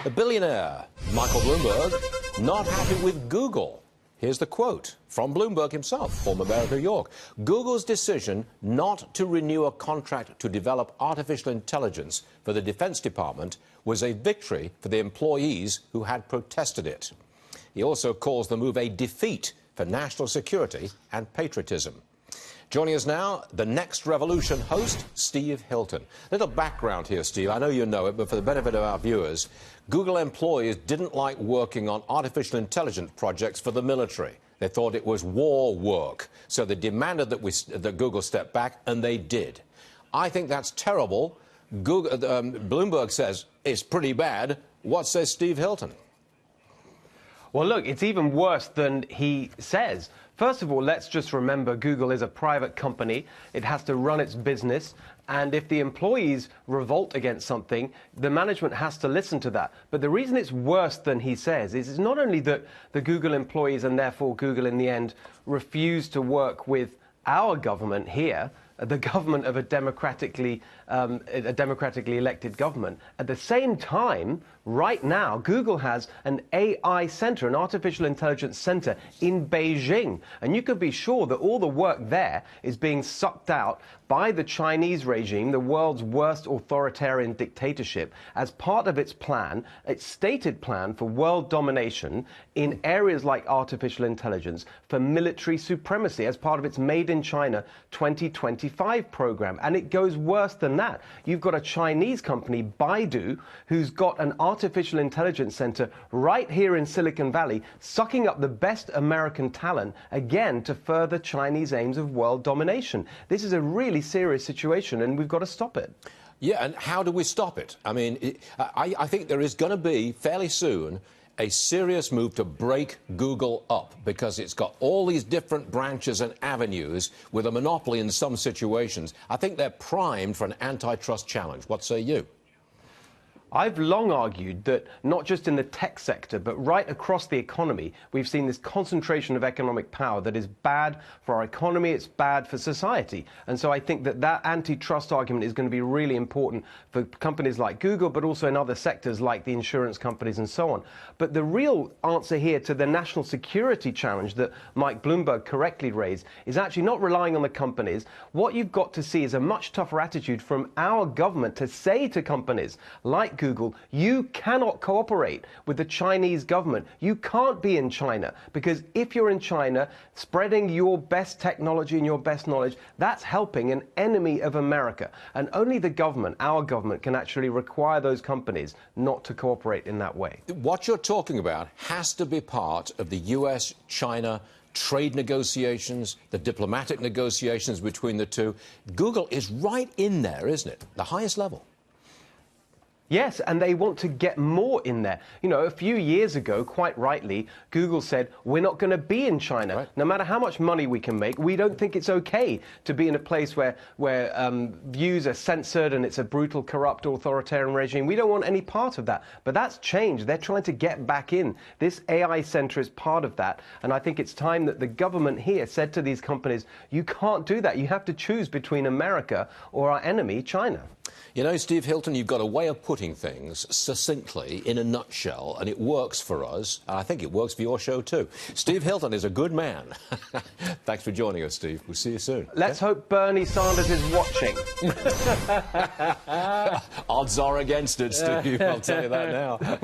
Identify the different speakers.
Speaker 1: The billionaire, Michael Bloomberg, not happy with Google. Here's the quote from Bloomberg himself, former mayor of New York. Google's decision not to renew a contract to develop artificial intelligence for the Defense Department was a victory for the employees who had protested it. He also calls the move a defeat for national security and patriotism. Joining us now, the Next Revolution host, Steve Hilton. Little background here, Steve. I know you know it, but for the benefit of our viewers, Google employees didn't like working on artificial intelligence projects for the military. They thought it was war work. So they demanded that Google step back, and they did. I think that's terrible. Bloomberg says it's pretty bad. What says Steve Hilton?
Speaker 2: Well, look, it's even worse than he says. First of all, let's just remember Google is a private company. It has to run its business. And if the employees revolt against something, the management has to listen to that. But the reason it's worse than he says is it's not only that the Google employees and therefore Google in the end refuse to work with our government here, the government of a democratically elected government. At the same time, right now, Google has an AI center, an artificial intelligence center in Beijing. And you can be sure that all the work there is being sucked out by the Chinese regime, the world's worst authoritarian dictatorship, as part of its plan, its stated plan for world domination in areas like artificial intelligence, for military supremacy, as part of its Made in China 2025 program. And it goes worse than that. You've got a Chinese company, Baidu, who's got an artificial intelligence center right here in Silicon Valley, sucking up the best American talent, again, to further Chinese aims of world domination. This is a really serious situation, and we've got to stop it.
Speaker 1: Yeah, and how do we stop it? I mean, I think there is going to be, fairly soon, a serious move to break Google up, because it's got all these different branches and avenues with a monopoly in some situations. I think they're primed for an antitrust challenge. What say you?
Speaker 2: I've long argued that not just in the tech sector, but right across the economy, we've seen this concentration of economic power that is bad for our economy, it's bad for society. And so I think that that antitrust argument is going to be really important for companies like Google, but also in other sectors like the insurance companies and so on. But the real answer here to the national security challenge that Mike Bloomberg correctly raised is actually not relying on the companies. What you've got to see is a much tougher attitude from our government to say to companies like Google, you cannot cooperate with the Chinese government. You can't be in China, because if you're in China, spreading your best technology and your best knowledge, that's helping an enemy of America. And only the government, our government, can actually require those companies not to cooperate in that way.
Speaker 1: What you're talking about has to be part of the US-China trade negotiations, the diplomatic negotiations between the two. Google is right in there, isn't it? The highest level.
Speaker 2: Yes, and they want to get more in there. You know, a few years ago, quite rightly, Google said, we're not going to be in China. Right. No matter how much money we can make, we don't think it's okay to be in a place where views are censored and it's a brutal, corrupt, authoritarian regime. We don't want any part of that. But that's changed. They're trying to get back in. This AI center is part of that. And I think it's time that the government here said to these companies, you can't do that. You have to choose between America or our enemy, China.
Speaker 1: You know, Steve Hilton, you've got a way of putting things succinctly in a nutshell, and it works for us, and I think it works for your show too. Steve Hilton is a good man. Thanks for joining us, Steve. We'll see you soon.
Speaker 2: Let's hope Bernie Sanders is watching.
Speaker 1: Odds are against it, Steve. I'll tell you that now.